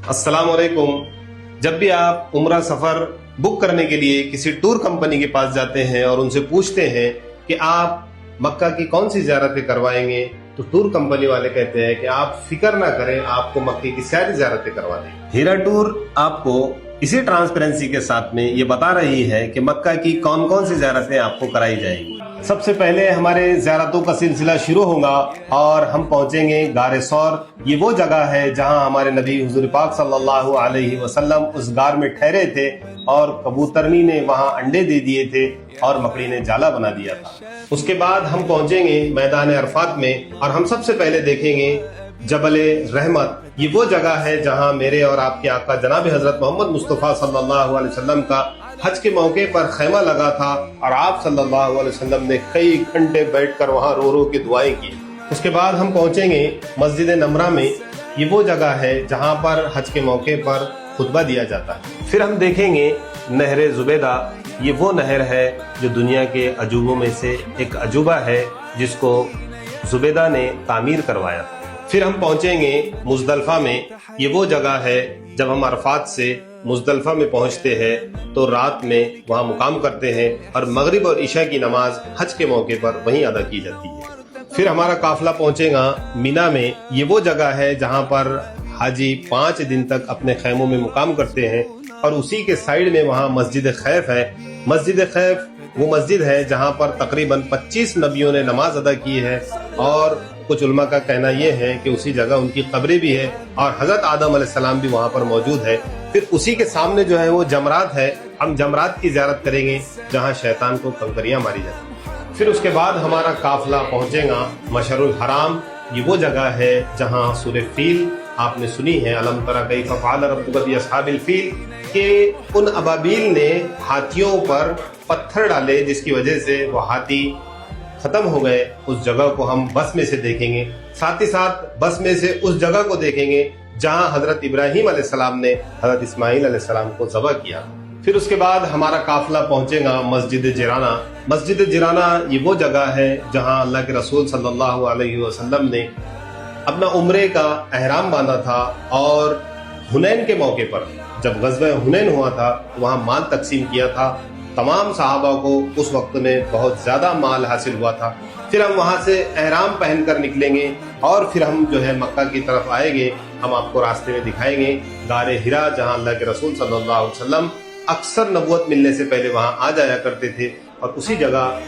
अस्सलाम वालेकुम। जब भी आप उम्रा सफर बुक करने के लिए किसी टूर कंपनी के पास जाते हैं और उनसे पूछते हैं कि आप मक्का की कौन सी ज़ियारतें करवाएंगे, तो टूर कंपनी वाले कहते हैं कि आप फिक्र ना करें, आपको मक्के की सारी ज़ियारतें करवा देंगे। हीरा टूर आपको इसी ट्रांसपेरेंसी के साथ में ये बता रही है कि मक्का की कौन कौन सी ज़ियारतें आपको कराई जाएंगी। सबसे पहले हमारे ज़ियारतों का सिलसिला शुरू होगा और हम पहुंचेंगे गारे सौर। ये वो जगह है जहां हमारे नबी हुजूर पाक सल्लल्लाहु अलैहि वसल्लम उस गार में ठहरे थे और कबूतरनी ने वहां अंडे दे दिए थे और मकड़ी ने जाला बना दिया था। उसके बाद हम पहुंचेंगे मैदान अरफात में और हम सबसे पहले देखेंगे जबले रहमत। ये वो जगह है जहां मेरे और आपके आका जनाब हजरत मोहम्मद मुस्तफ़ा सल्लल्लाहु अलैहि वसल्लम का हज के मौके पर खैमा लगा था और आप सल्लल्लाहु अलैहि वसल्लम ने कई घंटे बैठकर वहां रो रो के दुआएं की। उसके बाद हम पहुंचेंगे मस्जिद नमरा में। ये वो जगह है जहां पर हज के मौके पर खुतबा दिया जाता है। फिर हम देखेंगे नहर जुबैदा। ये वो नहर है जो दुनिया के अजूबों में से एक अजूबा है जिसको जुबैदा ने तामीर करवाया। फिर हम पहुंचेंगे मुजदलफा में। ये वो जगह है जब हम अरफात से मुजदलफा में पहुंचते हैं तो रात में वहां मुकाम करते हैं और मगरिब और इशा की नमाज हज के मौके पर वहीं अदा की जाती है। फिर हमारा काफिला पहुंचेगा मीना में। ये वो जगह है जहां पर हाजी 5 दिन तक अपने खैमों में मुकाम करते हैं और उसी के साइड में वहां मस्जिद खैफ है। मस्जिद खैफ वो मस्जिद है जहां पर तकरीबन 25 नबियों ने नमाज अदा की है और कुछ उलमा का कहना यह है कि उसी जगह उनकी कब्रें भी है और हजरत आदम अलैहिस्सलाम भी वहां पर मौजूद है। फिर उसी के सामने जो है वो जमरात है। हम जमरात की ज़ियारत करेंगे जहां शैतान को कंकरियां मारी जाती हैं। फिर उसके बाद हमारा काफिला पहुंचेगा मशरुल हराम। ये वो जगह है जहां सूरह फील आपने सुनी है, अलम तरा कैफ़ फ़अल रब्बुका बि अस्हाबिल फील, के उन अबाबील ने हाथियों पर पत्थर डाले जिसकी वजह से वो हाथी खत्म हो गए। उस जगह को हम बस में से देखेंगे। साथ ही साथ बस में से उस जगह को देखेंगे जहां हजरत इब्राहीम अलैहिस्सलाम ने हजरत इस्माइल अलैहिस्सलाम को ज़बह किया। फिर उसके बाद हमारा काफिला पहुंचेगा मस्जिद जिराना। मस्जिद जिराना ये वो जगह है जहां अल्लाह के रसूल सल्लल्लाहु अलैहि वसल्लम ने अपना उम्रे का एहराम बांधा था और हुनैन के मौके पर जब गज़वा हुनैन हुआ था वहां माल तकसीम किया था। तमाम सहाबा को उस वक्त में बहुत ज्यादा माल हासिल हुआ था। फिर हम वहां से एहराम पहनकर निकलेंगे और फिर हम जो है मक्का की तरफ आएंगे। हम आपको रास्ते में दिखाएंगे गारे हिरा जहां अल्लाह के रसूल सल्लल्लाहु अलैहि वसल्लम अक्सर नबूवत मिलने से पहले वहां आ जाया करते थे और उसी जगह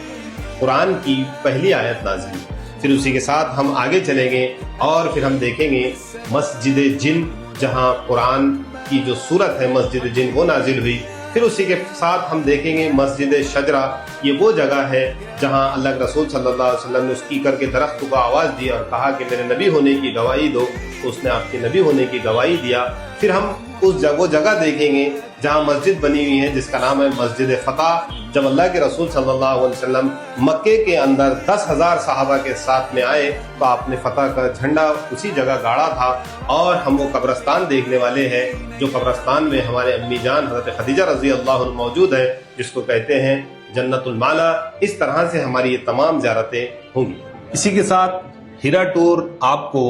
कुरान की पहली आयत नाज़िल। फिर उसी के साथ हम आगे चलेंगे और फिर हम देखेंगे मस्जिद जिन जहां कुरान की जो सूरत है मस्जिद जिन वो नाजिल हुई। फिर उसी के साथ हम देखेंगे मस्जिद शजरा। ये वो जगह है जहां अल्लाह के रसूल सल्लल्लाहु अलैहि वसल्लम ने उस कीकर के दरख्त को आवाज़ दी और कहा कि मेरे नबी होने की गवाही दो, तो उसने आपके नबी होने की गवाही दिया। फिर हम वो जगह देखेंगे जहां मस्जिद बनी हुई है जिसका नाम है मस्जिद फ़ता। जब अल्लाह के रसूल सल्लल्लाहु अलैहि वसल्लम मक्के के अंदर 10,000 सहाबा के साथ में आए तो आपने फ़ता का झंडा उसी जगह गाड़ा था। और हम वो कब्रस्तान देखने वाले हैं जो कब्रस्तान में हमारे अम्मी जान हज़रत खदीजा रज़ी अल्लाह अन्हा मौजूद है, जिसको कहते हैं जन्नतुल माला। इस तरह से हमारी ये तमाम ज़ियारतें होंगी। इसी के साथ हीरा टूर आपको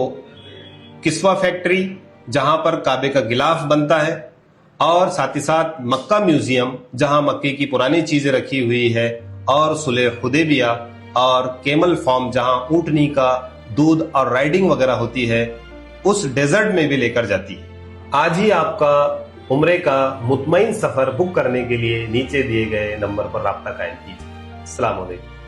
किस्वा फैक्ट्री जहां पर काबे का गिलाफ बनता है और साथ ही साथ मक्का म्यूजियम जहां मक्के की पुरानी चीजें रखी हुई है और सुलह हुदैबिया और केमल फार्म जहां ऊँटनी का दूध और राइडिंग वगैरह होती है उस डेजर्ट में भी लेकर जाती है। आज ही आपका उम्रे का मुतमईन सफर बुक करने के लिए नीचे दिए गए नंबर पर राब्ता कायम कीजिए। अस्सलाम वालेकुम।